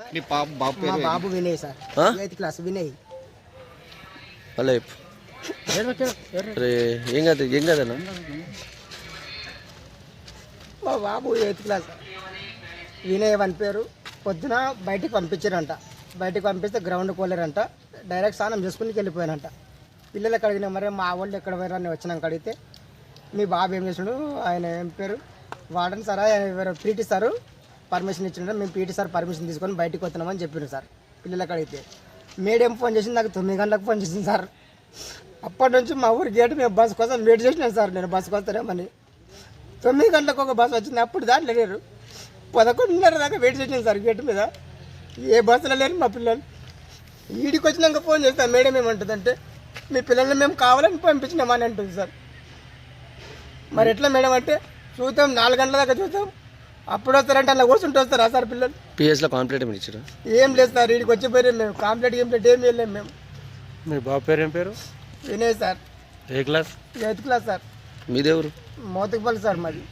మా బాబు Vinay sir, 8th class Vinay. మా బాబు 8th క్లాస్ వినయ్ అని పేరు. పొద్దున బయటికి పంపించారంట. బయటికి పంపిస్తే గ్రౌండ్కి పోలేరంట. డైరెక్ట్ స్నానం చేసుకుని వెళ్ళిపోయానంట. పిల్లలకి అడిగినా మరి మా వాళ్ళు ఎక్కడ పోయారని వచ్చినాక అడిగితే మీ బాబు ఏం చేసినాడు, ఆయన ఏం పేరు వాడని సార్, ఆయన పీటీ సార్ పర్మిషన్ ఇచ్చిండ్రు, మేము పీటీ సార్ పర్మిషన్ తీసుకొని బయటకు వస్తున్నామని చెప్పారు సార్. పిల్లలకి అడిగితే మేడం ఫోన్ చేసింది, నాకు 9 గంటలకు ఫోన్ చేసింది సార్. అప్పటి నుంచి మా ఊరి గేటు మేము బస్సు కోసం వెయిట్ చేసినాను సార్. నేను బస్సుకు వస్తారేమని 9 గంటలకు ఒక బస్సు వచ్చింది. అప్పుడు దాంట్లో లేరు. 11:30 దాకా వెయిట్ చేసినాను సార్ గేటు మీద. ఏ బస్సులో లేరు మా పిల్లలు. ఈడికి వచ్చినాక ఫోన్ చేస్తాను, మేడం ఏమంటుందంటే మీ పిల్లల్ని మేము కావాలని పంపించినామని అంటుంది సార్. మరి ఎట్లా మేడం అంటే చూద్దాం, 4 గంటల దాకా చూద్దాం, అప్పుడు వస్తారంటే అలా కూర్చుంటూ వస్తారా సార్ పిల్లలు. పిఎస్లో కాంప్లీట్ ఏమి ఇచ్చారు? ఏం లేదు సార్, వీడికి వచ్చిపోయారు. మేము కాంప్లీట్ ఏం వెళ్ళాము మేము. మీ బాబు పేరు ఏం పేరు? వినయ్ సార్. ఏ క్లాస్? 8th class sir. మీదెవరు? మోతుకుపల్లి సార్ మాది.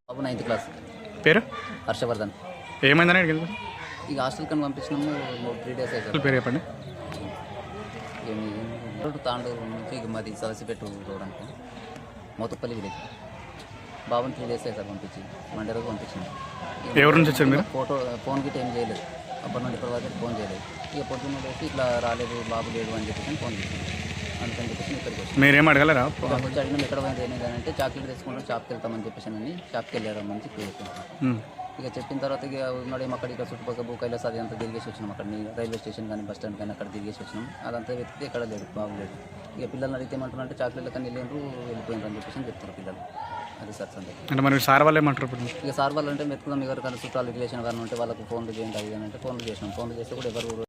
బాబు 9th క్లాస్. పేరు? హర్షవర్ధన్. ఏమైందని అడిగింది? ఇక హాస్టల్ కని పంపించినాము. 3 days అయితే. పేరు చెప్పండి. తాండూరు నుంచి ఇక మాది సలసిపెట్టు రోడ్ అనుకో, మోతుపల్లి విలేజ్. బాబుని 3 days అయితే పంపించి మండే రోజు పంపించింది. ఎవరి నుంచి వచ్చారు మీరు? ఫోన్ గిట్ ఏం చేయలేదు. అప్పటి నుండి ఇప్పటి వరకు ఫోన్ చేయలేదు. ఇక పొద్దున్న వచ్చి ఇట్లా రాలేదు బాబు లేడు అని చెప్పేసి ఫోన్ చేసింది. అందుకని చెప్పేసి ఇక్కడికి వచ్చి మీరేం అడగలరా? వచ్చి అడిగినాం ఎక్కడ పోయింది ఏంటంటే చాక్లెట్ తెచ్చుకుంటాం, షాప్కి వెళ్తామని చెప్పేసి అని షాప్కి వెళ్ళాడు అని చెప్పి ఇక చెప్పిన తర్వాత ఇక ఉన్నాడేమో అక్కడ ఇక్కడ చుట్టుపక్కల భూకైలాస్ అది అంతా తిరిగేసి వచ్చినాం. అక్కడ రైల్వే స్టేషన్ కానీ బస్ స్టాండ్ కానీ అక్కడ తిరిగేసి వచ్చినాం. అదంతా వెతికితే ఎక్కడ లేదు, బాబు లేదు. ఇక పిల్లల్ని అడిగితే ఏమంటున్నారంటే చాక్లెట్లు కానీ వెళ్ళిపోయిండ్రు అని చెప్పేసి చెప్తారు పిల్లలు. అది సార్ సంగతి. అంటే మరి సార్ వాళ్ళు ఏమంటారు? ఇక సార్ వాళ్ళు అంటే వెతుకుదాం, ఎవరికైనా చుట్టాలు రిలేషన్ కానీ ఉంటే వాళ్ళకు ఫోన్లు చేయండి అది అంటే ఫోన్లు చేసినాం. ఫోన్లు చేస్తే కూడా ఎవరు